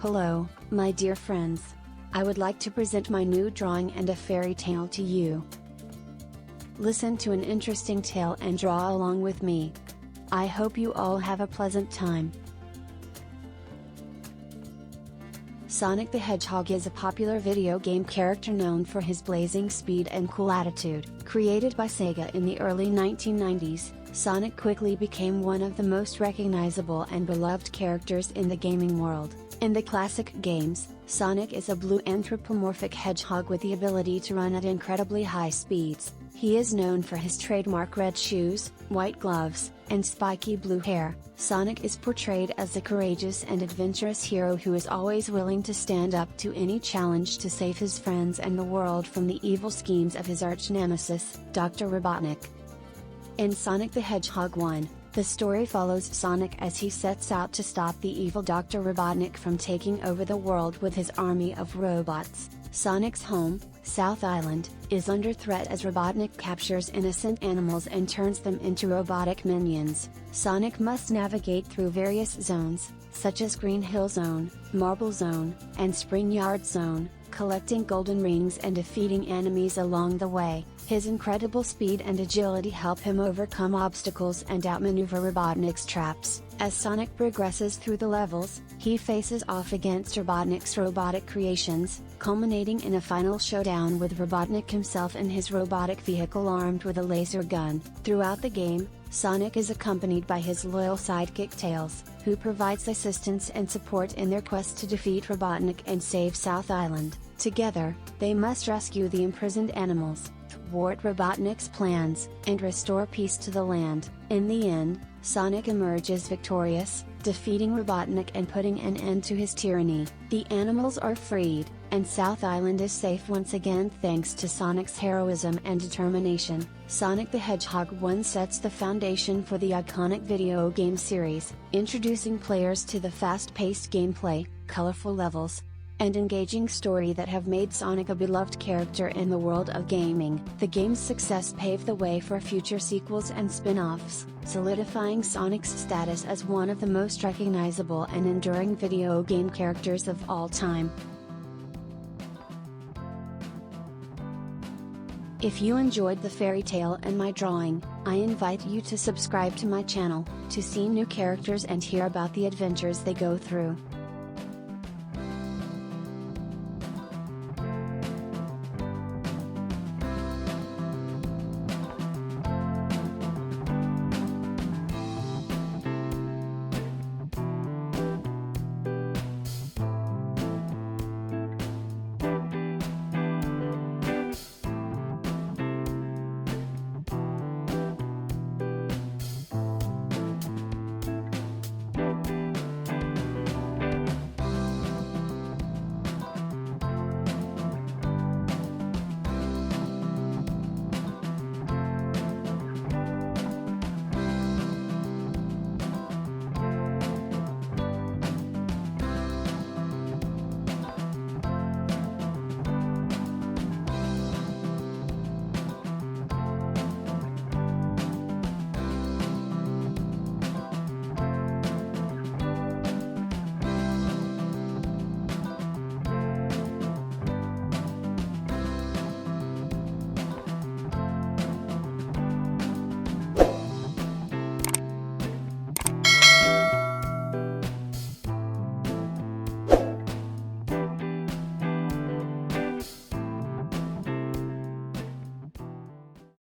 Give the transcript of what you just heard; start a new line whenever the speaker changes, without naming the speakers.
Hello, my dear friends. I would like to present my new drawing and a fairy tale to you. Listen to an interesting tale and draw along with me. I hope you all have a pleasant time. Sonic the Hedgehog is a popular video game character known for his blazing speed and cool attitude. Created by Sega in the early 1990s, Sonic quickly became one of the most recognizable and beloved characters in the gaming world. In the classic games, Sonic is a blue anthropomorphic hedgehog with the ability to run at incredibly high speeds. He is known for his trademark red shoes, white gloves, and spiky blue hair. Sonic is portrayed as a courageous and adventurous hero who is always willing to stand up to any challenge to save his friends and the world from the evil schemes of his arch-nemesis, Dr. Robotnik. In Sonic the Hedgehog 1, the story follows Sonic as he sets out to stop the evil Dr. Robotnik from taking over the world with his army of robots. Sonic's home, South Island, is under threat as Robotnik captures innocent animals and turns them into robotic minions. Sonic must navigate through various zones, such as Green Hill Zone, Marble Zone, and Spring Yard Zone, collecting golden rings and defeating enemies along the way. His incredible speed and agility help him overcome obstacles and outmaneuver Robotnik's traps. As Sonic progresses through the levels, he faces off against Robotnik's robotic creations, culminating in a final showdown with Robotnik himself and his robotic vehicle armed with a laser gun. Throughout the game, Sonic is accompanied by his loyal sidekick Tails, who provides assistance and support in their quest to defeat Robotnik and save South Island. Together, they must rescue the imprisoned animals, thwart Robotnik's plans, and restore peace to the land. In the end, Sonic emerges victorious, defeating Robotnik and putting an end to his tyranny. The animals are freed, and South Island is safe once again thanks to Sonic's heroism and determination. Sonic the Hedgehog 1 sets the foundation for the iconic video game series, introducing players to the fast-paced gameplay, colorful levels, and engaging story that have made Sonic a beloved character in the world of gaming. The game's success paved the way for future sequels and spin-offs, solidifying Sonic's status as one of the most recognizable and enduring video game characters of all time. If you enjoyed the fairy tale and my drawing, I invite you to subscribe to my channel, to see new characters and hear about the adventures they go through.